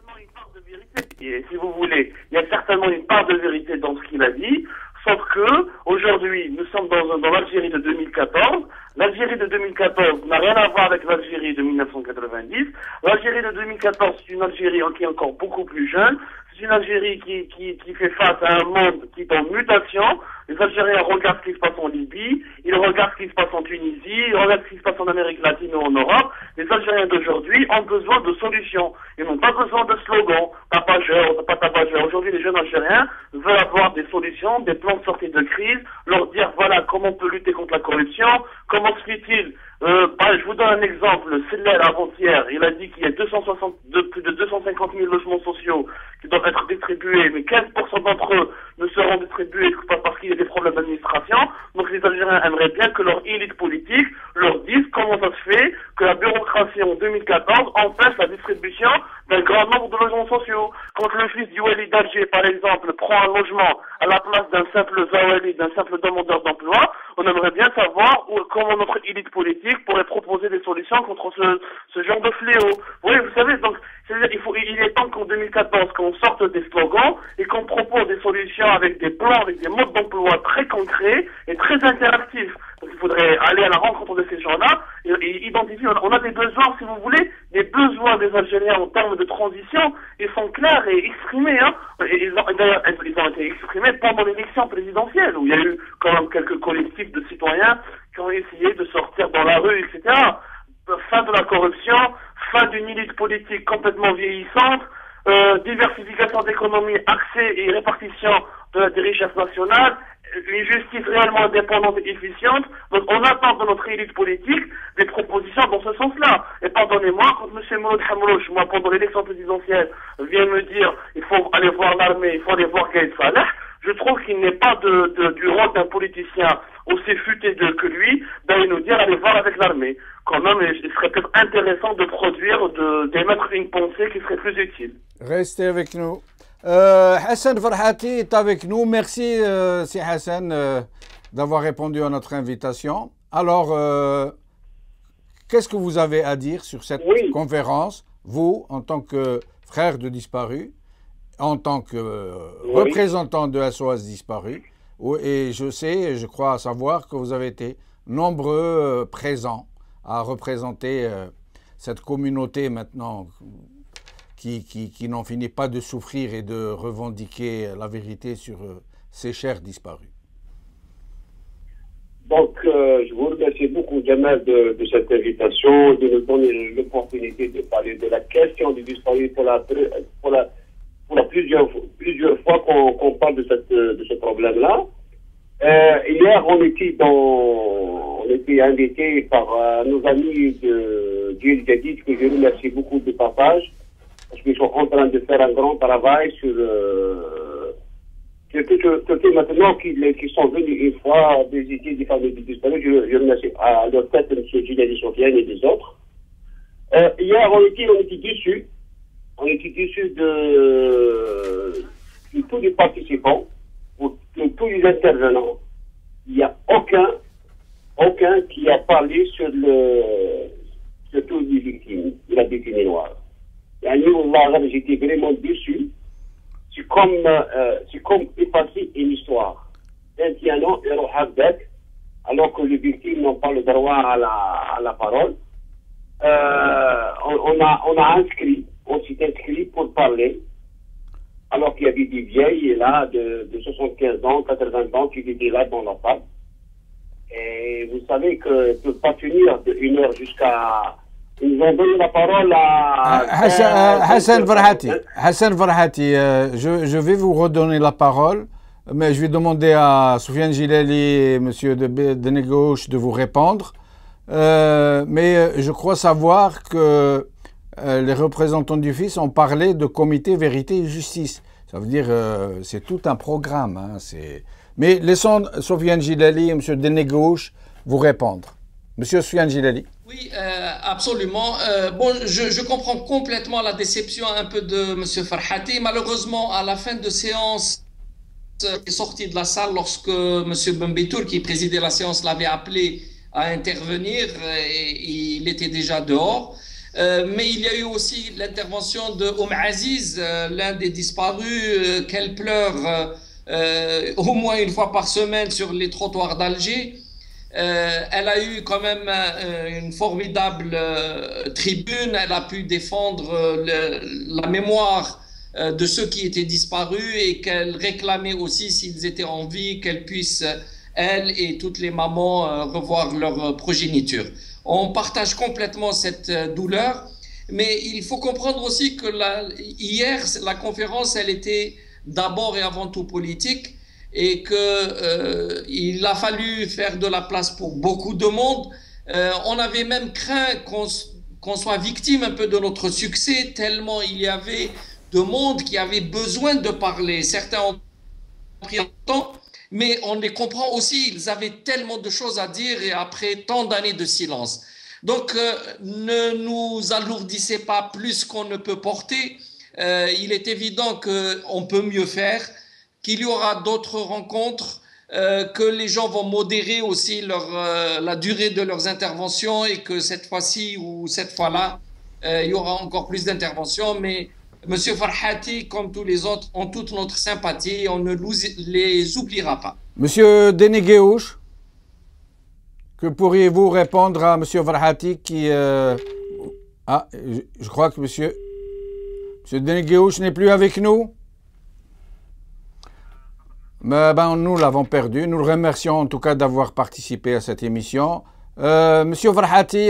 Et si vous voulez, il y a certainement une part de vérité dans ce qu'il a dit, sauf que aujourd'hui, nous sommes dans l'Algérie de 2014. L'Algérie de 2014 n'a rien à voir avec l'Algérie de 1990. L'Algérie de 2014, c'est une Algérie qui est encore beaucoup plus jeune. C'est une Algérie qui fait face à un monde qui est en mutation. Les Algériens regardent ce qui se passe en Libye, ils regardent ce qui se passe en Tunisie, ils regardent ce qui se passe en Amérique latine ou en Europe. Les Algériens d'aujourd'hui ont besoin de solutions. Ils n'ont pas besoin de slogans, tapageurs, pas tapageurs. Aujourd'hui, les jeunes Algériens veulent avoir des solutions, des plans de sortie de crise, leur dire voilà comment on peut lutter contre la corruption, comment se fait-il. Je vous donne un exemple. Sellel, avant-hier, il a dit qu'il y a plus de 250 000 logements sociaux qui doivent être distribués, mais 15% d'entre eux ne seront distribués parce qu'il y a des problèmes d'administration. Donc les Algériens aimeraient bien que leur élite politique leur dise comment ça se fait que la bureaucratie en 2014 empêche la distribution d'un grand nombre de logements sociaux. Quand le fils du Wali d'Alger, par exemple, prend un logement à la place d'un simple Zawali, d'un simple demandeur d'emploi, on aimerait bien savoir comment notre élite politique pourrait proposer des solutions contre ce genre de fléau. Oui, vous savez, donc, il est temps qu'en 2014, qu'on sorte des slogans et qu'on propose des solutions avec des plans, avec des modes d'emploi très concrets et très interactifs. Donc, il faudrait aller à la rencontre de ces gens-là et identifier. On a des besoins, si vous voulez, des besoins des Algériens en termes de transition, ils sont clairs et exprimés. Hein. Et d'ailleurs, ils ont été exprimés pendant l'élection présidentielle, où il y a eu quand même quelques collectifs de citoyens qui ont essayé de sortir dans la rue, etc. Fin de la corruption, fin d'une élite politique complètement vieillissante, diversification d'économie, accès et répartition des richesses nationales, une justice réellement indépendante et efficiente. Donc on attend de notre élite politique des propositions dans ce sens-là. Et pardonnez-moi, quand M. Mouloud Hamrouch, moi pendant l'élection présidentielle, vient me dire il faut aller voir l'armée, il faut aller voir Gaïd Salah, je trouve qu'il n'est pas du rôle d'un politicien aussi futé que lui d'aller nous dire allez voir avec l'armée. Quand même, il serait peut-être intéressant de produire, d'émettre une pensée qui serait plus utile. Restez avec nous. Hassan Farhati est avec nous. Merci, si Hassan, d'avoir répondu à notre invitation. Alors, qu'est-ce que vous avez à dire sur cette conférence, vous, en tant que frère de disparus, en tant que représentant de SOS disparus, et je sais, je crois savoir que vous avez été nombreux présents à représenter cette communauté maintenant qui n'en finit pas de souffrir et de revendiquer la vérité sur ces chers disparus. Donc, je vous remercie beaucoup, Jamal, de cette invitation, de nous donner l'opportunité de parler de la question des disparus pour la plusieurs fois qu'on parle de ce problème-là. Hier, on était invités par nos amis de Djil Jadid, que je remercie beaucoup de passage, parce qu'ils sont en train de faire un grand travail sur maintenant qui sont venus une fois visiter des familles de disparus. Je remercie à leur tête M. Djilali Sofiane et des autres. Hier, on était déçus. On était déçus de tous les participants, de tous les intervenants. Il n'y a aucun qui a parlé sur tous les victimes de la décennie noire. J'étais vraiment déçu. C'est comme effacer une histoire. Alors que les victimes n'ont pas le droit à la parole. On s'est inscrit pour parler, alors qu'il y avait des vieilles là de 75 ans, 80 ans qui étaient là dans la salle. Et vous savez qu'ils ne peuvent pas tenir de 1 heure jusqu'à... Ils ont donné la parole à... Hassan Farhati, je vais vous redonner la parole, mais je vais demander à Soufiane Djilali et M. Denegouche de vous répondre. Mais je crois savoir que les représentants du FIS ont parlé de comité vérité et justice. Ça veut dire c'est tout un programme. Hein, mais laissons Soufiane Djilali et M. Denegouche vous répondre. Monsieur Soufiane Djilali. Oui, absolument. Je comprends complètement la déception un peu de M. Farhati. Malheureusement, à la fin de séance, il est sorti de la salle lorsque M. Bembitour, qui présidait la séance, l'avait appelé à intervenir. Et il était déjà dehors. Mais il y a eu aussi l'intervention de Aziz, l'un des disparus, qu'elle pleure au moins une fois par semaine sur les trottoirs d'Alger. Elle a eu quand même une formidable tribune. Elle a pu défendre la mémoire de ceux qui étaient disparus et qu'elle réclamait aussi, s'ils étaient en vie, qu'elle puisse, elle et toutes les mamans, revoir leur progéniture. On partage complètement cette douleur, mais il faut comprendre aussi que hier, la conférence, elle était d'abord et avant tout politique et qu'il a fallu faire de la place pour beaucoup de monde. On avait même craint qu'on soit victime un peu de notre succès, tellement il y avait de monde qui avait besoin de parler. Certains ont pris un temps, mais on les comprend aussi, ils avaient tellement de choses à dire et après tant d'années de silence. Donc, ne nous alourdissez pas plus qu'on ne peut porter. Il est évident qu'on peut mieux faire, qu'il y aura d'autres rencontres, que les gens vont modérer aussi la durée de leurs interventions et que cette fois-ci ou cette fois-là, il y aura encore plus d'interventions. Mais M. Farhati, comme tous les autres, ont toute notre sympathie et on ne les oubliera pas. Monsieur Denegouche, Que pourriez-vous répondre à M. Farhati qui... Ah, je crois que M. Denegouche n'est plus avec nous. Mais nous l'avons perdu. Nous le remercions en tout cas d'avoir participé à cette émission. Monsieur Farhati,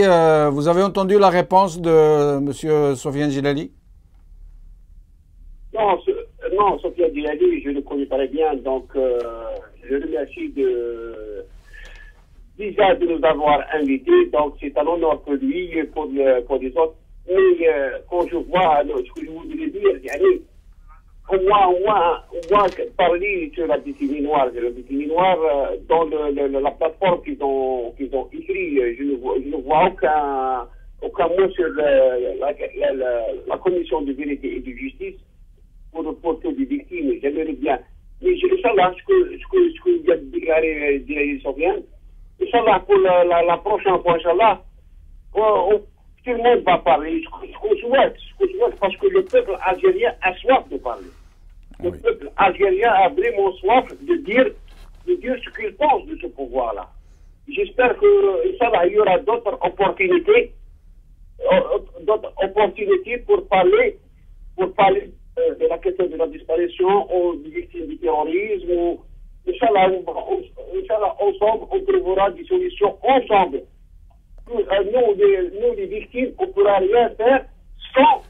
vous avez entendu la réponse de M. Sofiane Djilali? Non, Sofiane Djilali, je le connais très bien, donc je remercie déjà de nous avoir invités, donc c'est un honneur pour lui et pour les autres. Mais quand je vois ce que je voudrais dire, on voit parler sur la décennie noire. La décennie noire, dans la plateforme qu'ils ont écrit, je ne vois aucun mot sur la commission de vérité et de justice pour reporter des victimes. J'aimerais bien. Mais je sais là ce que vient de déclarer Djilali Sofiane. Inch'Allah, pour la prochaine fois, Inch'Allah, tout le monde va parler. Ce qu'on souhaite, parce que le peuple algérien a soif de parler. Le peuple algérien a vraiment soif de dire ce qu'il pense de ce pouvoir-là. J'espère que, Inch'Allah, il y aura d'autres opportunités pour parler de la question de la disparition ou des victimes du terrorisme. Inch'Allah, ensemble, on trouvera des solutions ensemble. Nous, les victimes, on ne pourra rien faire sans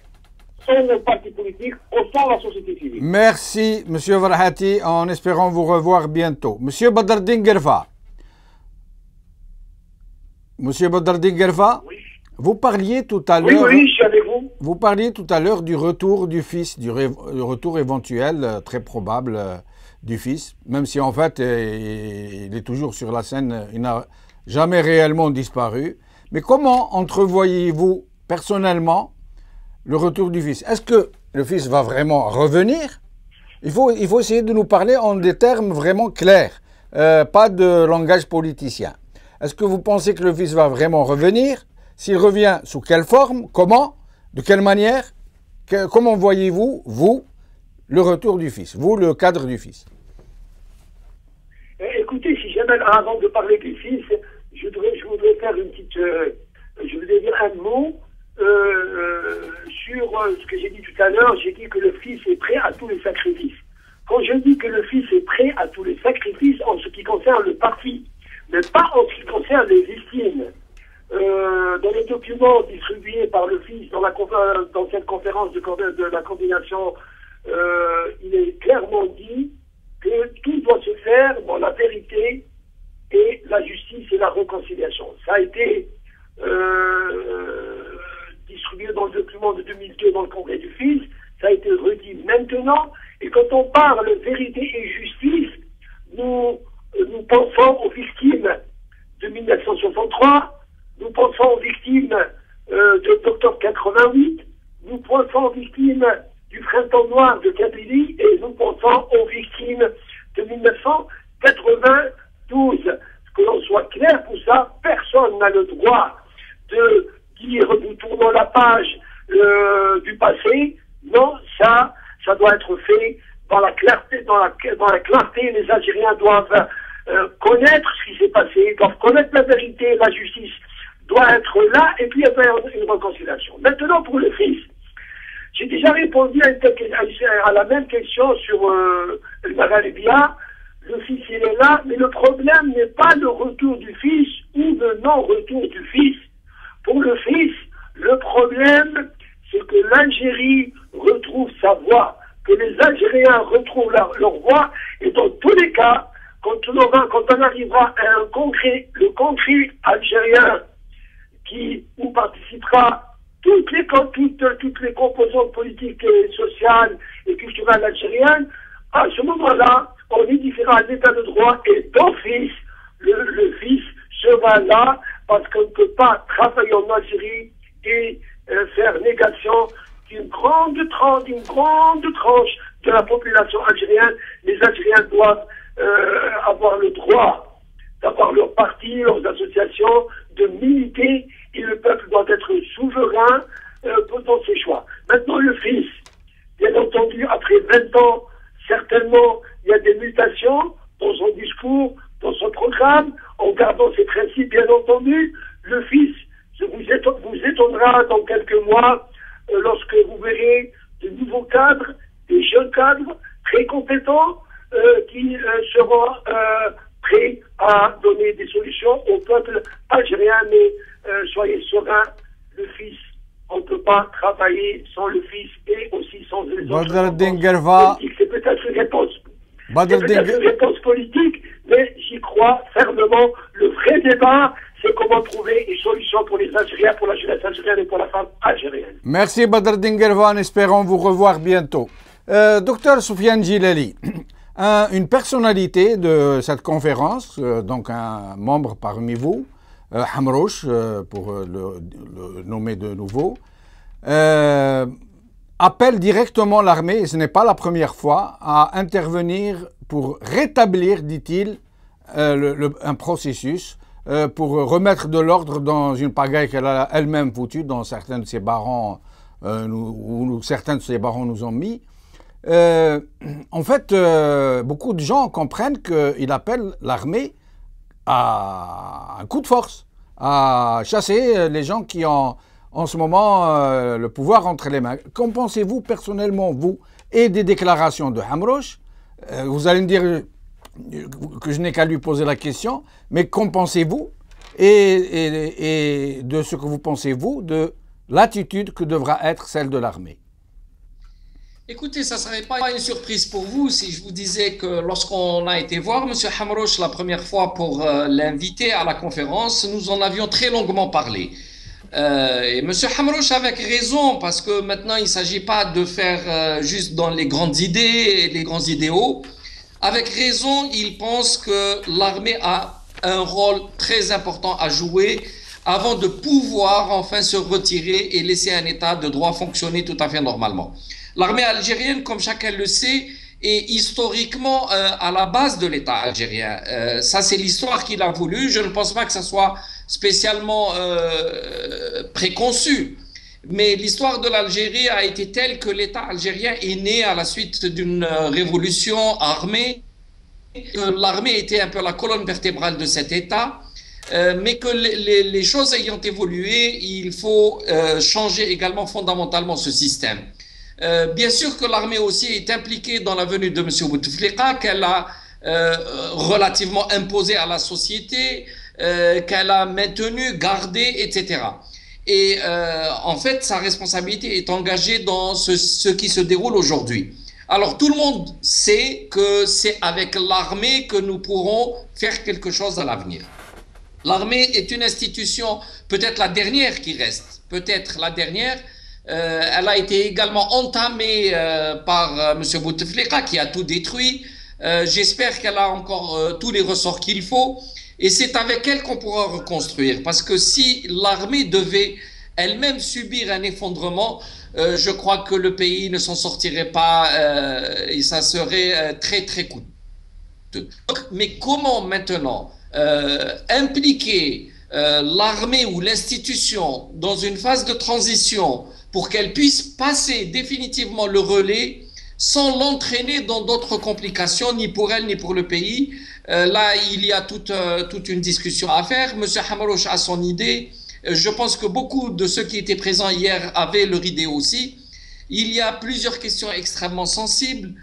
le parti politique ou sans la société civile. Merci, M. Farhati, en espérant vous revoir bientôt. M. Badreddine Guerfa. Monsieur Badreddine Guerfa, oui. Vous parliez tout à l'heure... Oui, je suis avec vous. Vous parliez tout à l'heure du retour du fils, du retour éventuel, très probable, du fils, même si en fait il est toujours sur la scène, il n'a jamais réellement disparu. Mais comment entrevoyez-vous personnellement le retour du fils? Est-ce que le fils va vraiment revenir? Il faut essayer de nous parler en des termes vraiment clairs, pas de langage politicien. Est-ce que vous pensez que le fils va vraiment revenir? S'il revient, sous quelle forme? Comment? De quelle manière? Comment voyez-vous, vous, le retour du fils? Vous, le cadre du fils? Écoutez, si jamais, avant de parler du fils, je voudrais faire une petite... je voudrais dire un mot sur ce que j'ai dit tout à l'heure. J'ai dit que le fils est prêt à tous les sacrifices. Quand je dis que le fils est prêt à tous les sacrifices en ce qui concerne le parti, mais pas en ce qui concerne les victimes. Dans les documents distribués par le fils dans cette conférence de la coordination, il est clairement dit que tout doit se faire dans la vérité et la justice et la réconciliation. Ça a été distribué dans le document de 2002 dans le congrès du fils, ça a été redit maintenant, et quand on parle vérité et justice, nous pensons aux victimes de 1963, nous pensons aux victimes d'octobre 88, nous pensons aux victimes du printemps noir de Kabylie et nous pensons aux victimes de 1992. Que l'on soit clair pour ça, personne n'a le droit de dire nous tournons la page du passé. Non, ça doit être fait dans la clarté. Dans la clarté, les Algériens doivent connaître ce qui s'est passé, doivent connaître la vérité, la justice doit être là, et puis il y a une réconciliation. Maintenant, pour le fils, j'ai déjà répondu à la même question sur le Maghrébia. Le fils, il est là, mais le problème n'est pas le retour du fils ou le non-retour du fils. Pour le fils, le problème, c'est que l'Algérie retrouve sa voix, que les Algériens retrouvent leur voix, et dans tous les cas, quand on arrivera à le congrès algérien où participera toutes les composantes politiques et sociales et culturelles algériennes, à ce moment-là, on édifiera l'état de droit et d'office, le fils sera là parce qu'on ne peut pas travailler en Algérie et faire négation d'une grande tranche de la population algérienne. Les Algériens doivent avoir le droit d'avoir leur parti, leurs associations, de militer, et le peuple doit être souverain dans ses choix. Maintenant, le fils, bien entendu, après 20 ans, certainement, il y a des mutations dans son discours, dans son programme, en gardant défendons ces principes, bien entendu. Le fils vous étonnera dans quelques mois lorsque vous verrez de nouveaux cadres, des jeunes cadres très compétents qui seront prêts à donner des solutions au peuple algérien. Mais soyez sereins, le fils, on ne peut pas travailler sans le fils et aussi sans les autres. C'est peut-être une réponse. C'est peut-être une réponse politique, mais j'y crois fermement. Le vrai débat, c'est comment trouver une solution pour les Algériens, pour la jeunesse algérienne et pour la femme algérienne. Merci Badr Dingervan, espérons vous revoir bientôt. Docteur Soufiane Djilali, une personnalité de cette conférence, donc un membre parmi vous, Hamrouche, pour le nommer de nouveau, appelle directement l'armée, et ce n'est pas la première fois, à intervenir pour rétablir, dit-il, un processus pour remettre de l'ordre dans une pagaille qu'elle a elle-même foutue, dont certains de ses barons, certains de ses barons nous ont mis. En fait, beaucoup de gens comprennent qu'il appelle l'armée à un coup de force, à chasser les gens qui ont en ce moment le pouvoir entre les mains. Qu'en pensez-vous personnellement, vous, et des déclarations de Hamrouche? Vous allez me dire que je n'ai qu'à lui poser la question, mais qu'en pensez-vous et de ce que vous pensez, vous, de l'attitude que devra être celle de l'armée? Écoutez, ça ne serait pas une surprise pour vous si je vous disais que lorsqu'on a été voir M. Hamrouche la première fois pour l'inviter à la conférence, nous en avions très longuement parlé. Et M. Hamrouche avec raison, parce que maintenant il ne s'agit pas de faire juste dans les grandes idées et les grands idéaux. Avec raison, il pense que l'armée a un rôle très important à jouer avant de pouvoir enfin se retirer et laisser un état de droit fonctionner tout à fait normalement. L'armée algérienne, comme chacun le sait, est historiquement à la base de l'État algérien. Ça, c'est l'histoire qu'il a voulu. Je ne pense pas que ça soit spécialement préconçu. Mais l'histoire de l'Algérie a été telle que l'État algérien est né à la suite d'une révolution armée. L'armée était un peu la colonne vertébrale de cet État. Mais que les choses ayant évolué, il faut changer également fondamentalement ce système. Bien sûr que l'armée aussi est impliquée dans la venue de M. Bouteflika, qu'elle a relativement imposé à la société, qu'elle a maintenu, gardé, etc. Et en fait, sa responsabilité est engagée dans ce qui se déroule aujourd'hui. Alors tout le monde sait que c'est avec l'armée que nous pourrons faire quelque chose à l'avenir. L'armée est une institution, peut-être la dernière qui reste, peut-être la dernière. Elle a été également entamée par M. Bouteflika qui a tout détruit. J'espère qu'elle a encore tous les ressorts qu'il faut. Et c'est avec elle qu'on pourra reconstruire. Parce que si l'armée devait elle-même subir un effondrement, je crois que le pays ne s'en sortirait pas et ça serait très très coûteux. Mais comment maintenant impliquer l'armée ou l'institution dans une phase de transition pour qu'elle puisse passer définitivement le relais sans l'entraîner dans d'autres complications, ni pour elle ni pour le pays. Là, il y a toute une discussion à faire. M. Hamrouche a son idée. Je pense que beaucoup de ceux qui étaient présents hier avaient leur idée aussi. Il y a plusieurs questions extrêmement sensibles.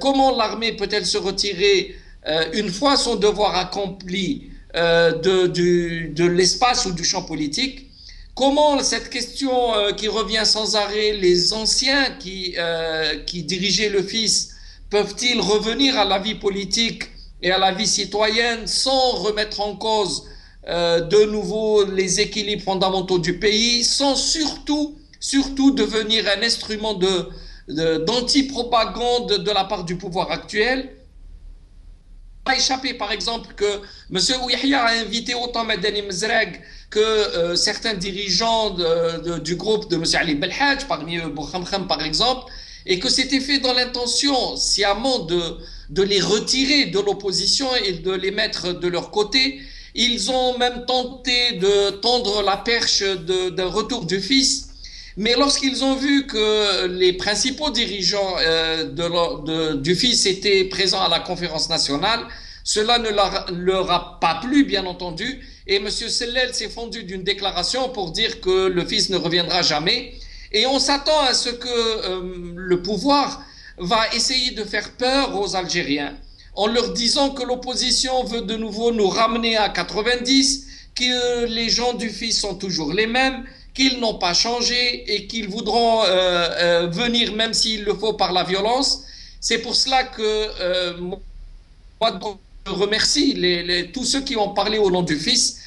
Comment l'armée peut-elle se retirer une fois son devoir accompli de l'espace ou du champ politique? Comment cette question qui revient sans arrêt, les anciens qui dirigeaient le fils, peuvent-ils revenir à la vie politique et à la vie citoyenne sans remettre en cause de nouveau les équilibres fondamentaux du pays, sans surtout devenir un instrument d'anti-propagande de la part du pouvoir actuel? Pas échappé par exemple que M. Ouihia a invité autant Madani Mezrag que certains dirigeants du groupe de M. Ali Belhadj, parmi eux Boukhamkham par exemple, et que c'était fait dans l'intention sciemment de les retirer de l'opposition et de les mettre de leur côté. Ils ont même tenté de tendre la perche d'un retour du fils. Mais lorsqu'ils ont vu que les principaux dirigeants du fils étaient présents à la conférence nationale, Cela ne leur a pas plu, bien entendu, et M. Sellel s'est fendu d'une déclaration pour dire que le fils ne reviendra jamais. Et on s'attend à ce que le pouvoir va essayer de faire peur aux Algériens en leur disant que l'opposition veut de nouveau nous ramener à 90, que les gens du fils sont toujours les mêmes, qu'ils n'ont pas changé et qu'ils voudront venir même s'il le faut par la violence. C'est pour cela que moi, je remercie tous ceux qui ont parlé au nom du fils,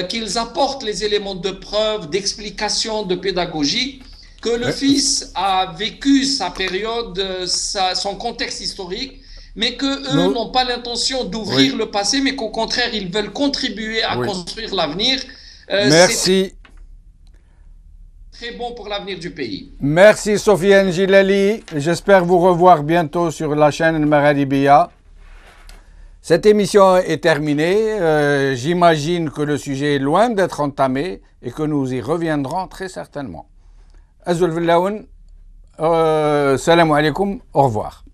qu'ils apportent les éléments de preuve, d'explication, de pédagogie, que le fils a vécu sa période, son contexte historique, mais qu'eux n'ont pas l'intention d'ouvrir le passé, mais qu'au contraire, ils veulent contribuer à construire l'avenir. Merci. C'est très bon pour l'avenir du pays. Merci Sofiane Gilali. J'espère vous revoir bientôt sur la chaîne Magharibiya. Cette émission est terminée. J'imagine que le sujet est loin d'être entamé et que nous y reviendrons très certainement. Azul Villaoun, salam alaikum, au revoir.